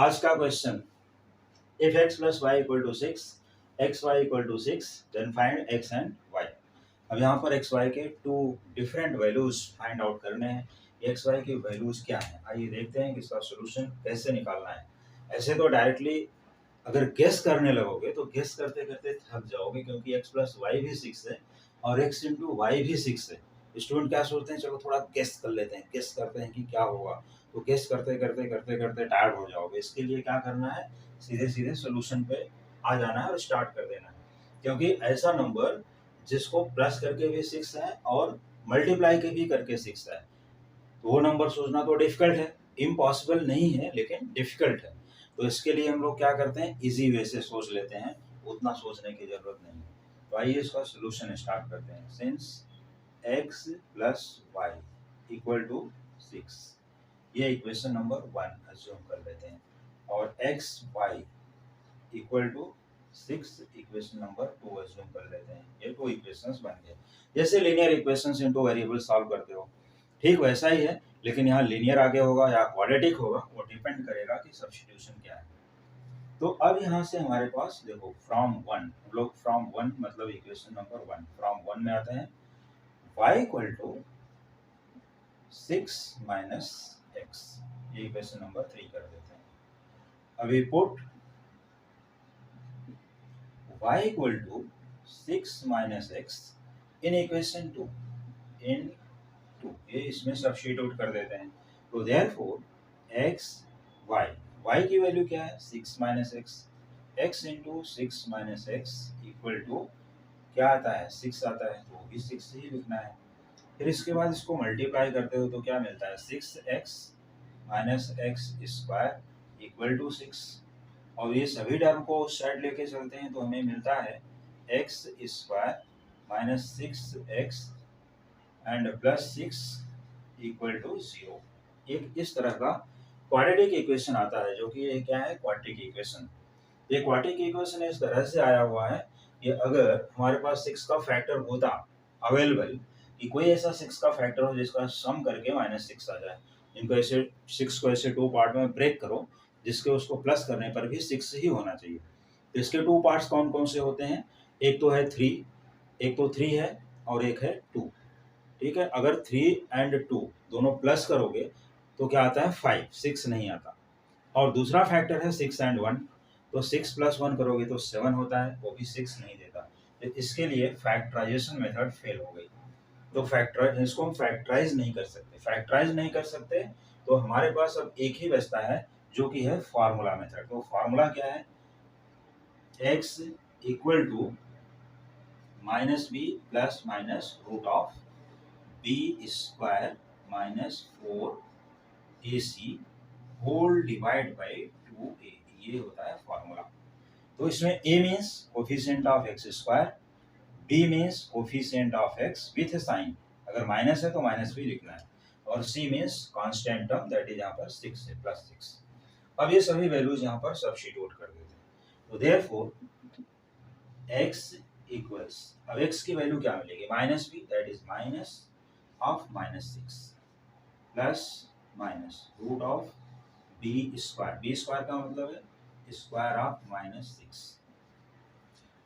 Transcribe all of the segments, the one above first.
आज का question, if x plus Y equal to six, X Y equal to six, then find x and y। अब यहाँ पर X Y के two different values find out करने हैं। X Y की वैल्यूज क्या है, आइए देखते हैं कि इसका सोल्यूशन कैसे निकालना है। ऐसे तो डायरेक्टली अगर गेस करने लगोगे तो गेस करते करते थक जाओगे, क्योंकि x प्लस वाई भी सिक्स है और x इंटू वाई भी सिक्स है। स्टूडेंट क्या सोचते हैं, चलो थोड़ा गेस कर लेते हैं, गेस करते हैं कि क्या होगा। तो गेस करते करते करते करते टायर्ड हो जाओगे। इसके लिए क्या करना है, सीधे सीधे सोल्यूशन पे आ जाना है और स्टार्ट कर देना है। क्योंकि ऐसा नंबर जिसको प्लस करके भी सिक्स है और मल्टीप्लाई के भी करके सिक्स है, तो वो नंबर सोचना तो डिफिकल्ट है। इम्पॉसिबल नहीं है लेकिन डिफिकल्ट है। तो इसके लिए हम लोग क्या करते हैं, इजी वे से सोच लेते हैं, उतना सोचने की जरूरत नहीं है। तो आइए इसका सोल्यूशन स्टार्ट करते हैं। Since x plus Y equal to six, ये इक्वेशन नंबर वन अज्यूम कर लेते हैं, और X Y equal to six equation number two assume कर लेते हैं। ये दो इक्वेशंस बन गए। जैसे linear equations in two variable solve करते हो, ठीक वैसा ही है, लेकिन यहाँ लीनियर आगे होगा या क्वाड्रेटिक होगा, वो डिपेंड करेगा कि सब्स्टिट्यूशन क्या है। तो अब यहाँ से हमारे पास देखो, फ्रॉम वन, हम लोग फ्रॉम वन मतलब equation number one, from one में आते हैं y equal to six minus X, ये इक्वेशन नंबर थ्री कर देते हैं। अभी put y equal to six minus X in equation two, in two, ये इसमें सब्स्टिट्यूट कर देते हैं। तो देयरफॉर एक्स वाई, वाई की वैल्यू क्या है, six minus X, X into six minus X equal to क्या आता है, सिक्स आता है, तो वो भी सिक्स ही लिखना है। फिर इसके बाद इसको मल्टीप्लाई करते हो तो क्या मिलता है, six X minus X square equal to six. और ये सभी टर्म को उस साइड लेके चलते हैं तो हमें मिलता है X square minus six X and plus six equal to zero. एक इस तरह का क्वाड्रेटिक इक्वेशन आता है, जो कि ये क्या है, क्वाड्रेटिक इक्वेशन। ये क्वाड्रेटिक इक्वेशन इस तरह से आया हुआ है कि अगर हमारे पास सिक्स का फैक्टर होता अवेलेबल, कि कोई ऐसा सिक्स का फैक्टर हो जिसका सम करके माइनस सिक्स आ जाए, इनको ऐसे सिक्स को ऐसे टू पार्ट में ब्रेक करो जिसके उसको प्लस करने पर भी सिक्स ही होना चाहिए। तो इसके टू पार्ट्स कौन कौन से होते हैं, एक तो है थ्री, एक तो थ्री है और एक है टू। ठीक है, अगर थ्री एंड टू दोनों प्लस करोगे तो क्या आता है, फाइव, सिक्स नहीं आता। और दूसरा फैक्टर है सिक्स एंड वन, तो सिक्स प्लस वन करोगे तो सेवन होता है, वो भी सिक्स नहीं देता। तो इसके लिए फैक्टराइजेशन मेथड फेल हो गई। तो फैक्टर इसको हम फैक्टराइज नहीं कर सकते, फैक्टराइज नहीं कर सकते, तो हमारे पास अब एक ही बचता है जो कि है फार्मूला मेथड। तो फार्मूला क्या है, X equal to minus B plus minus root of B square minus four A C whole divide by two A, ये होता है फॉर्मूला। तो इसमें a means coefficient of X square, b means coefficient of X with sign, अगर minus है तो minus भी लिखना है, और c means constant term, that is यहाँ पर सिक्स है, प्लस सिक्स। अब ये सभी वैल्यूज यहाँ पर सब्स्टिट्यूट कर देते हैं। तो देयरफॉर x इक्वल्स, अब x की वैल्यू क्या मिलेगी, minus B, that is minus of minus six plus minus root of B square, B square का मतलब है स्क्वायर ऑफ माइनस सिक्स,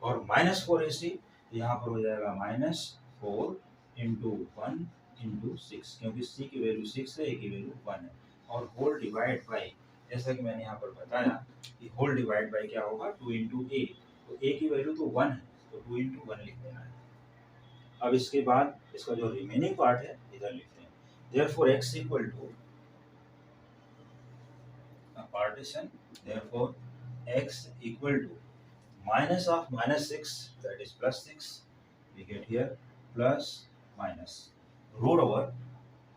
और माइनस फोर ए सी, यहाँ पर हो जाएगा minus four into one into six, क्योंकि सी की वैल्यू सिक्स है, ए की वैल्यू वन है, और होल डिवाइड बाई, जैसा कि मैंने यहाँ पर बताया कि होल डिवाइड बाई क्या होगा, टू इंटू ए, तो ए की वैल्यू तो वन है, तो टू इंटू वन लिख देना है। अब इसके बाद इसका जो रिमेनिंग पार्ट है इधर लिखते हैं। Therefore X equal to partition, therefore x equal to minus of minus 6, that is plus 6, we get here plus minus root over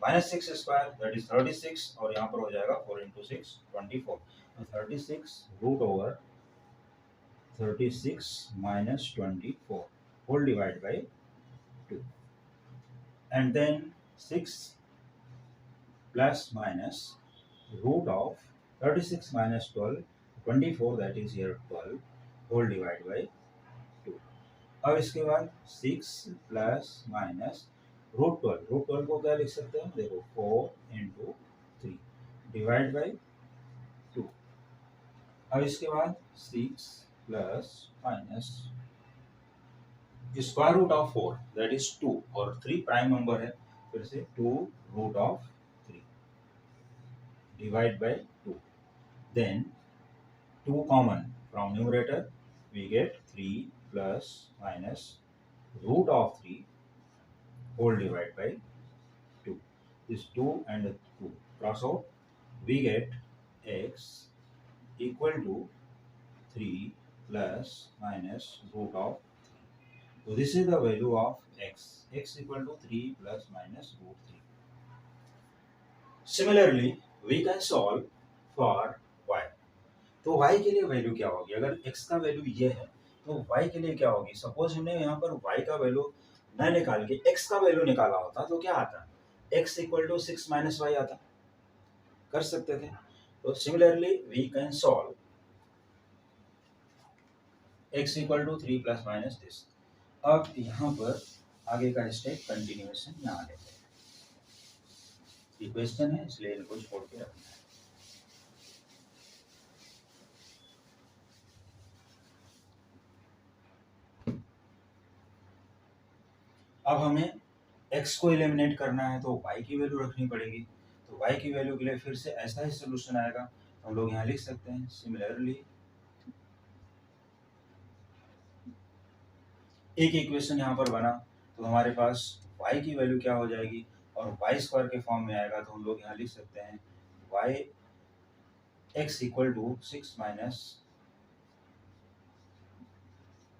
minus 6 square, that is 36, और यहाँ पर हो जाएगा 4 into 6 24, तो 36 root over 36 minus 24 whole divided by 2, and then 6 plus minus root of 36 minus 12, 24, that is here 12 whole divided by 2। अब इसके बाद 6 plus minus root 12, root 12 को क्या लिख सकते हैं, देखो 4 इंटू थ्री डिवाइड बाई 2, अब इसके बाद 6 plus minus square root of 4 that is 2 और 3 प्राइम नंबर है, फिर से 2 root of 3 divide by 2, then 2 common from numerator we get 3 plus minus root of 3 whole divided by 2. This 2 and 2 cross out, we get x equal to 3 plus minus root of 3. So this is the value of x equal to 3 plus minus root 3. Similarly we can solve for y. तो y के लिए value क्या होगी? अगर x का value ये है तो y के लिए क्या होगी? सपोज हमने यहाँ पर y का वैल्यू न निकाल के x का वैल्यू निकाला होता तो क्या आता? x equal to 6 minus Y आता, कर सकते थे। तो similarly we can solve x equal to 3 plus minus this. अब यहाँ पर आगे का स्टेप कंटिन्यूएशन यहाँ लेते हैं। ये क्वेश्चन है इसलिए इनको छोड़ के रखना है। अब हमें x को एलिमिनेट करना है तो y की वैल्यू रखनी पड़ेगी। तो y की वैल्यू के लिए फिर से ऐसा ही सोल्यूशन आएगा, हम लोग यहाँ लिख सकते हैं सिमिलरली एक इक्वेशन यहाँ पर बना तो हमारे पास y की वैल्यू क्या हो जाएगी और y स्क्वायर के फॉर्म में आएगा तो हम लोग यहाँ लिख सकते हैं y x equal to 6 minus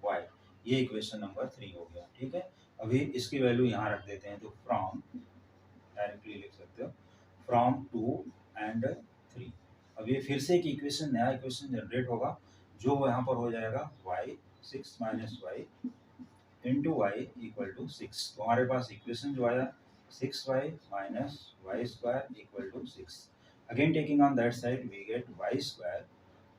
y। ये इक्वेशन नंबर 3 हो गया। ठीक है, अभी इसकी वैल्यू यहाँ रख देते हैं तो फ्रॉम डायरेक्टली लिख सकते हो फ्रॉम 2 एंड 3। अब ये फिर से एक इक्वेशन नया इक्वेशन जनरेट होगा जो यहाँ पर हो जाएगा y 6 minus Y into Y equal to 6। तो हमारे पास इक्वेशन जो आया 6y minus Y square equal to 6। Again taking on that side we get Y square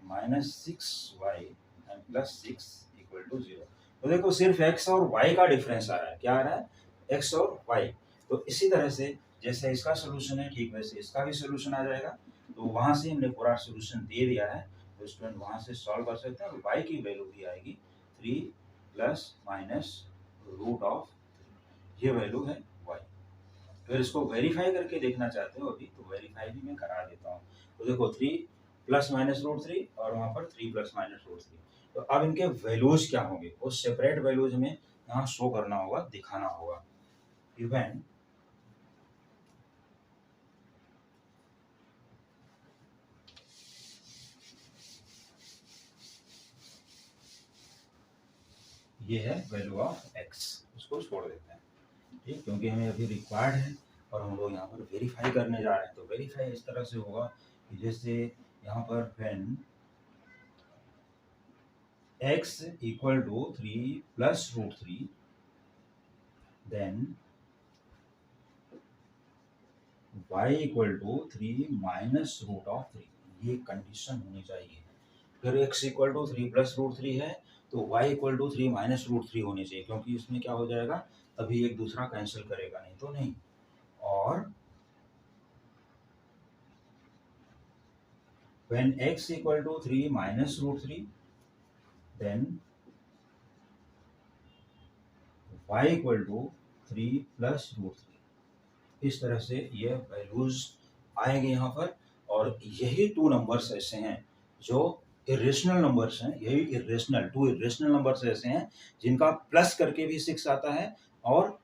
minus 6y and plus 6 equal to 0। तो देखो सिर्फ x और y का डिफरेंस आ रहा है। क्या आ रहा है? x और y। तो इसी तरह से जैसे इसका सोल्यूशन है ठीक वैसे इसका भी सोल्यूशन आ जाएगा। तो वहां से हमने पूरा सोल्यूशन दे दिया है तो स्टूडेंट वहां से सॉल्व कर सकते हैं और y की वैल्यू भी आएगी 3 प्लस माइनस रूट ऑफ 3। ये वैल्यू है y। फिर इसको वेरीफाई करके देखना चाहते हो अभी तो वेरीफाई भी मैं करा देता हूँ। तो देखो 3 प्लस माइनस रूट 3 और वहाँ पर 3 प्लस माइनस रूट 3। तो अब इनके वैल्यूज क्या होंगे वो सेपरेट वैल्यूज हमें यहाँ शो करना होगा, दिखाना होगा। इवन ये है वैल्यू ऑफ x, उसको छोड़ देते हैं ठीक, क्योंकि हमें अभी रिक्वायर्ड है और हम लोग यहाँ पर वेरीफाई करने जा रहे हैं। तो वेरीफाई इस तरह से होगा कि जैसे यहाँ पर when x equal to 3 plus root 3 then y equal to 3 minus root of 3, ये कंडीशन होनी चाहिए। फिर x equal to 3 plus root 3 है तो y equal to 3 minus root 3 होनी चाहिए, क्योंकि इसमें क्या हो जाएगा अभी एक दूसरा कैंसिल करेगा नहीं तो नहीं। और when x equal to 3 minus root 3 then y equal to 3 plus root 3। इस तरह से ये वैल्यूज आएंगे यहाँ पर। और यही 2 नंबर्स ऐसे हैं जो इरेशनल नंबर्स हैं, यही टू इरेशनल नंबर्स ऐसे हैं जिनका प्लस करके भी 6 आता है और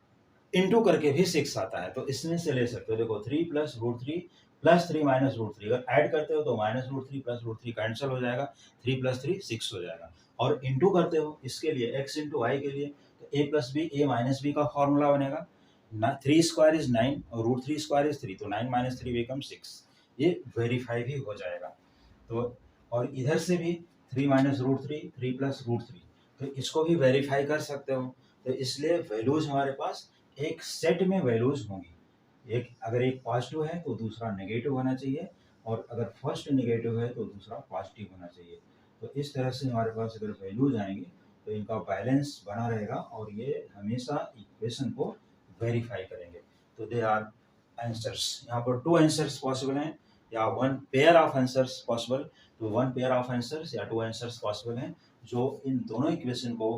इंटू करके भी 6 आता है। तो इसमें से ले सकते हो, देखो 3 plus root 3 plus 3 minus root 3, अगर ऐड करते हो तो minus root 3 plus root 3 cancel हो जाएगा, 3 प्लस 3 6 हो जाएगा। और इंटू करते हो इसके लिए x इंटू वाई के लिए तो a plus B A minus B का फॉर्मूला बनेगा। 3 स्क्वायर इज 9 और रूट 3 स्क्वायर इज 3, तो 9 माइनस 3 बिकम 6। ये वेरीफाई भी हो जाएगा। तो और इधर से भी 3 माइनस रूट 3 3 प्लस रूट 3, तो इसको भी वेरीफाई कर सकते हो। तो इसलिए वैल्यूज हमारे पास एक सेट में वैल्यूज होंगी, एक अगर एक पॉजिटिव है तो दूसरा नेगेटिव होना चाहिए और अगर फर्स्ट नेगेटिव है तो दूसरा पॉजिटिव होना चाहिए। तो इस तरह से हमारे पास अगर वैल्यूज आएंगे तो इनका बैलेंस बना रहेगा और ये हमेशा इक्वेशन को वेरीफाई करेंगे। तो दे आर आंसर्स, यहाँ पर 2 आंसर्स पॉसिबल हैं या 1 पेयर ऑफ आंसर्स पॉसिबल। तो 1 पेयर ऑफ आंसर्स या 2 आंसर्स पॉसिबल हैं जो इन दोनों इक्वेशन को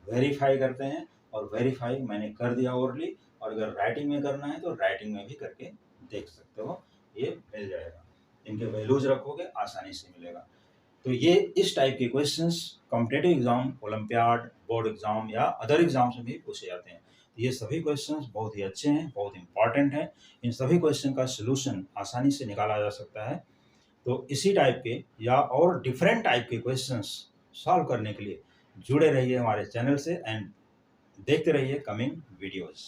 वेरीफाई करते हैं, और वेरीफाई मैंने कर दिया ओरली, और अगर राइटिंग में करना है तो राइटिंग में भी करके देख सकते हो, ये मिल जाएगा। इनके वैल्यूज रखोगे आसानी से मिलेगा। तो ये इस टाइप के questions competitive exam, olympiad, board exam या अदर एग्जाम्स में भी पूछे जाते हैं। ये सभी क्वेश्चंस बहुत ही अच्छे हैं, बहुत इंपॉर्टेंट हैं। इन सभी क्वेश्चन का सोल्यूशन आसानी से निकाला जा सकता है। तो इसी टाइप के या और डिफरेंट टाइप के क्वेश्चंस सॉल्व करने के लिए जुड़े रहिए हमारे चैनल से एंड देखते रहिए कमिंग वीडियोस।